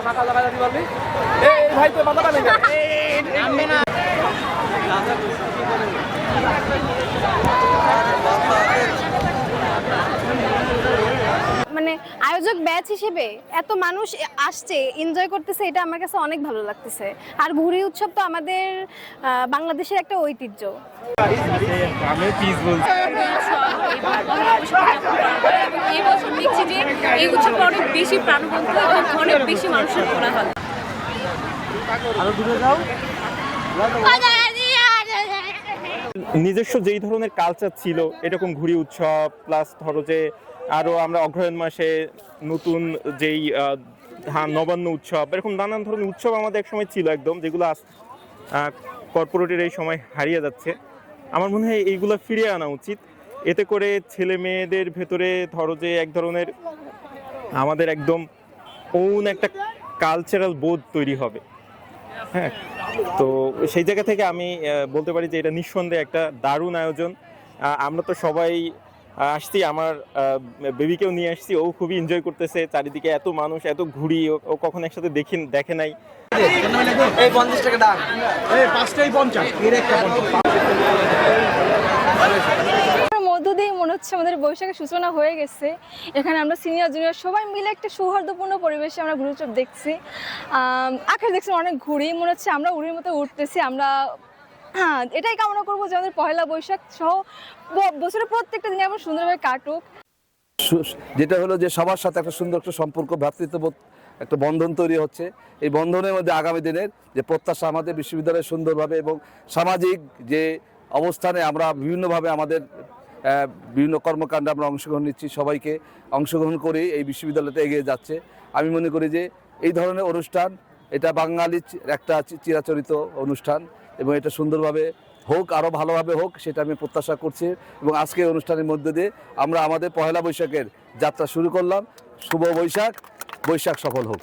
ফাঁকা জায়গা দিতে পারবি। এই ভাই তো মাথা পানি না। মানে আয়োজক ব্যাচ হিসেবে এত মানুষ আসছে, এনজয় করতেছে, এটা আমার কাছে অনেক ভালো লাগতেছে। আর ঘুড়ি উৎসব তো আমাদের বাংলাদেশের একটা ঐতিহ্য। আমি পিস বলছি। এই বছর দেখছি যে এই উৎসবটা অনেক বেশি প্রাণবন্ত এবং অনেক বেশি মানুষের কোলাহল। আরো দূরে যাও। নিজস্ব যেই ধরনের কালচার ছিল এরকম ঘুড়ি উৎসব প্লাস ধরো যে আরো আমরা অগ্রহায়ণ মাসে নতুন যেই নবান্ন উৎসব, এরকম নানান ধরনের উৎসব আমাদের এক সময় ছিল একদম, যেগুলো কর্পোরেটের এই সময় হারিয়ে যাচ্ছে। আমার মনে হয় এইগুলো ফিরিয়ে আনা উচিত। এতে করে ছেলে মেয়েদের ভেতরে ধরো যে এক ধরনের আমাদের একদম ওন একটা কালচারাল বোধ তৈরি হবে। হ্যাঁ, তো সেই জায়গা থেকে আমি বলতে পারি যে এটা নিঃসন্দেহে একটা দারুণ আয়োজন। আমরা তো সবাই আসছি, আমার বেবিকেও নিয়ে আসছি, ও খুবই এনজয় করতেছে। চারিদিকে এত মানুষ, এত ঘুড়ি, ও কখনো একসাথে দেখে নাই। এই 50 টাকা দাম, এই 5টাই 50 এর একটা 50। মধ্য দিয়ে মনে হচ্ছে আমাদের বৈশাখের সূচনা হয়ে গেছে। এখানে আমরা সিনিয়র জুনিয়র সবাই মিলে একটা সৌহার্দ্যপূর্ণ পরিবেশে আমরা ঘুড়ি উৎসব দেখছি। আকাশ দেখছি অনেক ঘুড়ি, মনে হচ্ছে আমরা উড়ির মতো উঠতেছি। আমরা এটাই কামনা করবো যে আমাদের পহেলা বৈশাখ সহ বছরের প্রত্যেকটা দিনে আমরা সুন্দরভাবে কাটুক। যেটা হলো যে সবার সাথে একটা সুন্দর একটা সম্পর্ক, ভ্রাতৃত্ববোধ, একটা বন্ধন তৈরি হচ্ছে। এই বন্ধনের মধ্যে আগামী দিনের যে প্রত্যাশা আমাদের বিশ্ববিদ্যালয় সুন্দরভাবে এবং সামাজিক যে অবস্থানে আমরা বিভিন্নভাবে আমাদের বিভিন্ন কর্মকাণ্ডে আমরা অংশগ্রহণ নিচ্ছি, সবাইকে অংশগ্রহণ করে এই বিশ্ববিদ্যালয়টা এগিয়ে যাচ্ছে। আমি মনে করি যে এই ধরনের অনুষ্ঠান এটা বাঙালির একটা চিরাচরিত অনুষ্ঠান এবং এটা সুন্দরভাবে হোক, আরও ভালোভাবে হোক, সেটা আমি প্রত্যাশা করছি। এবং আজকে অনুষ্ঠানের মধ্যে দিয়ে আমরা আমাদের পহেলা বৈশাখের যাত্রা শুরু করলাম। শুভ বৈশাখ, বৈশাখ সফল হোক।